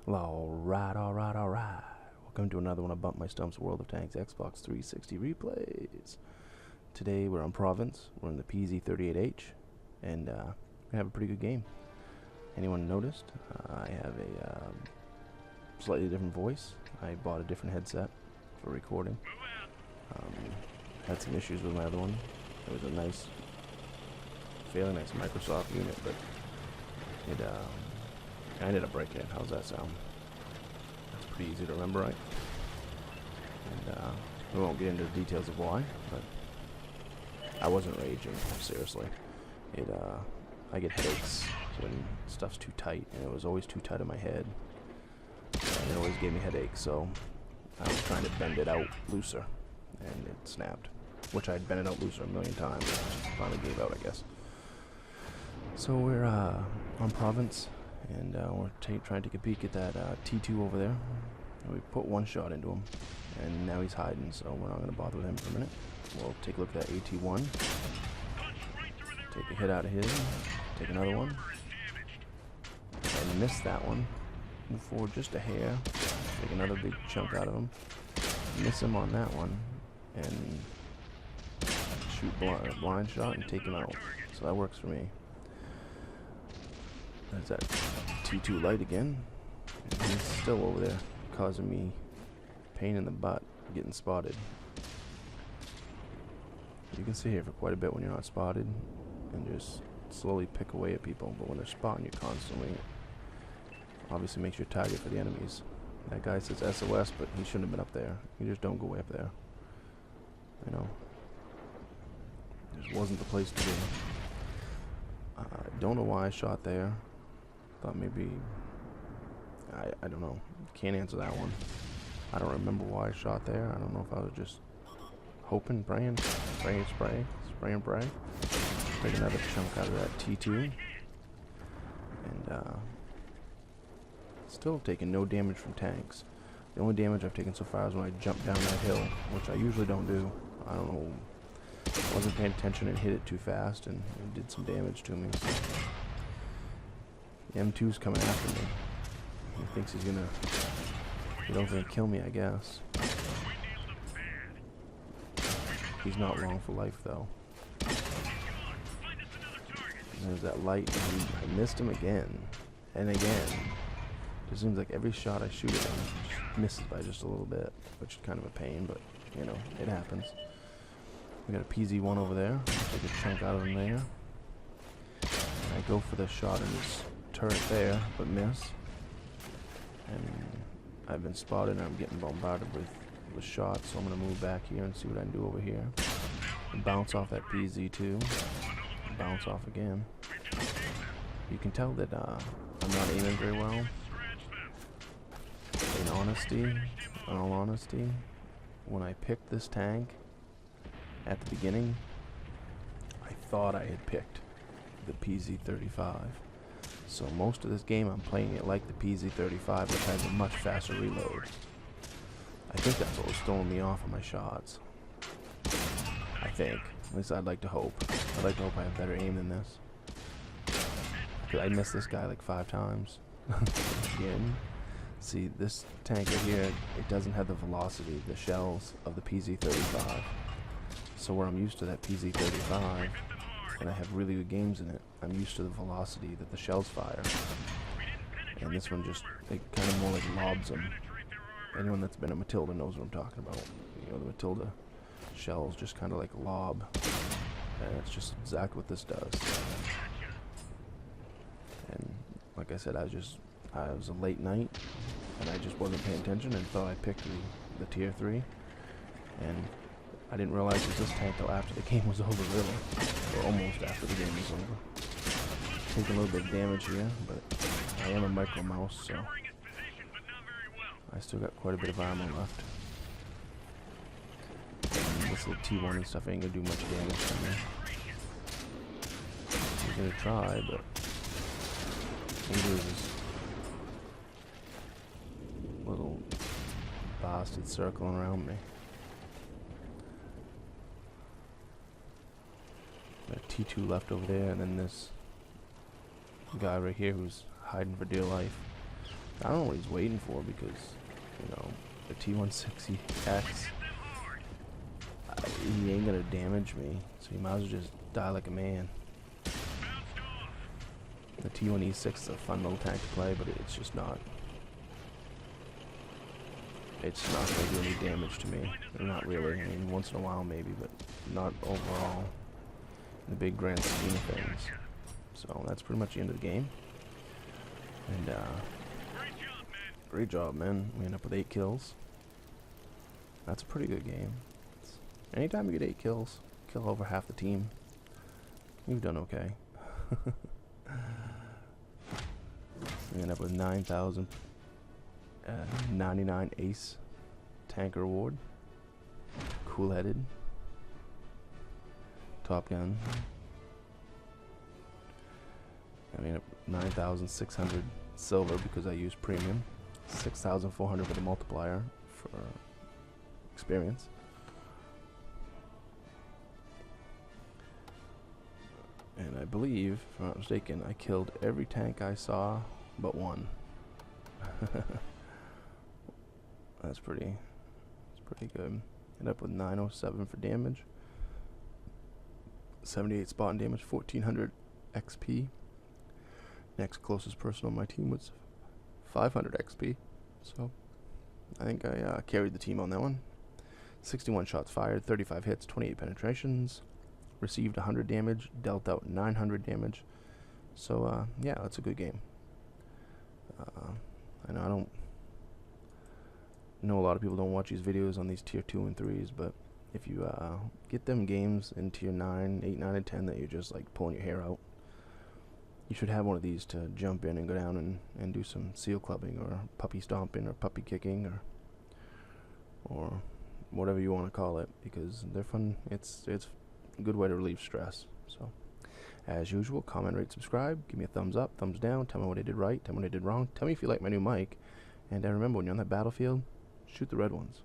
Alright, alright, alright. Welcome to another one of BumpmyStump's World of Tanks Xbox 360 replays. Today we're on Province. We're in the PZ38H, and we have a pretty good game. Anyone noticed? I have a slightly different voice. I bought a different headset for recording. Had some issues with my other one. It was a nice, fairly nice Microsoft unit, but it I ended up breaking it. How's that sound? That's pretty easy to remember, right? And we won't get into the details of why, but I wasn't raging, seriously. I get headaches when stuff's too tight, and it was always too tight in my head. And it always gave me headaches, so I was trying to bend it out looser, and it snapped. Which I'd bent it out looser a million times, and it finally gave out, I guess. So we're on Province, and we're trying to take a peek at that T2 over there. And we put one shot into him, and now he's hiding, so we're not going to bother with him for a minute. We'll take a look at that AT1. Take a hit out of his, take another one. I missed that one. Move forward just a hair. Take another big chunk out of him. Miss him on that one, and shoot blind shot and take him out. So that works for me. There's that T2 light again. And he's still over there, causing me pain in the butt, getting spotted. You can sit here for quite a bit when you're not spotted, and just slowly pick away at people. But when they're spotting you constantly, it obviously makes you a target for the enemies. That guy says SOS, but he shouldn't have been up there. You just don't go way up there. You know, just wasn't the place to be. I don't know why I shot there. Thought maybe, I don't know. Can't answer that one. I don't remember why I shot there. I don't know if I was just hoping, praying, spray and pray. Take another chunk out of that T2. And still taking no damage from tanks. The only damage I've taken so far is when I jumped down that hill, which I usually don't do. I don't know. I wasn't paying attention and hit it too fast, and it did some damage to me. So. The M2's coming after me. He thinks he's gonna kill me, I guess. He's not long for life, though. There's that light, and I missed him again and again. It seems like every shot I shoot at him misses by just a little bit, which is kind of a pain, but you know, it happens. We got a PZ1 over there. Take a chunk out of him there. And I go for the shot in his turret there, but miss. And I've been spotted, and I'm getting bombarded with shots, so I'm going to move back here and see what I can do over here. And bounce off that PZ2. And bounce off again. You can tell that I'm not aiming very well. In all honesty, when I picked this tank at the beginning, I thought I had picked the PZ35. So most of this game I'm playing it like the PZ35, which has a much faster reload. I think that's what was throwing me off of my shots. I think. At least I'd like to hope. I'd like to hope I have better aim than this. Cause I missed this guy like 5 times. Again. See, this tank right here, it doesn't have the velocity, the shells of the PZ35. So where I'm used to that PZ35, and I have really good games in it, I'm used to the velocity that the shells fire. And this one just, it kind of more like lobs them. Anyone that's been a Matilda knows what I'm talking about. You know, the Matilda shells just kind of like lob. And it's just exactly what this does. And like I said, it was a late night, and I just wasn't paying attention and thought I picked the tier 3. And I didn't realize it was this tank till after the game was over, really. Or almost after the game was over. Taking a little bit of damage here, but I am a micro mouse, so I still got quite a bit of armor left. And this little T1 and stuff ain't gonna do much damage to me. I'm gonna try, but there's little bastard circling around me. Got a T2 left over there, and then this guy right here who's hiding for dear life. I don't know what he's waiting for because, you know, the T-160X, he ain't gonna damage me, so he might as well just die like a man. The T-1E6 is a fun little tank to play, but it's just not. It's not gonna do any damage to me. Not really. I mean, once in a while maybe, but not overall in the big grand scheme of things. So that's pretty much the end of the game. And great job, man. We end up with 8 kills. That's a pretty good game. Anytime you get 8 kills, kill over half the team, you've done okay. We end up with 9,099 ace tanker award. Cool-headed. Top gun. I mean, 9,600 silver because I use premium. 6,400 for the multiplier for experience. And I believe, if I'm not mistaken, I killed every tank I saw but one. That's pretty good. End up with 907 for damage. 78 spot and damage, 1400 XP. Next closest person on my team was 500 XP. So I think I carried the team on that one. 61 shots fired, 35 hits, 28 penetrations. Received 100 damage, dealt out 900 damage. So yeah, that's a good game. I know a lot of people don't watch these videos on these tier 2 and 3s, but if you get them games in tier 9, 8, 9, and 10 that you're just like pulling your hair out, you should have one of these to jump in and go down and do some seal clubbing or puppy stomping or puppy kicking or whatever you want to call it, because they're fun. It's a good way to relieve stress. So as usual, comment, rate, subscribe, give me a thumbs up, thumbs down, tell me what I did right, tell me what I did wrong, tell me if you like my new mic, and remember, when you're on that battlefield, shoot the red ones.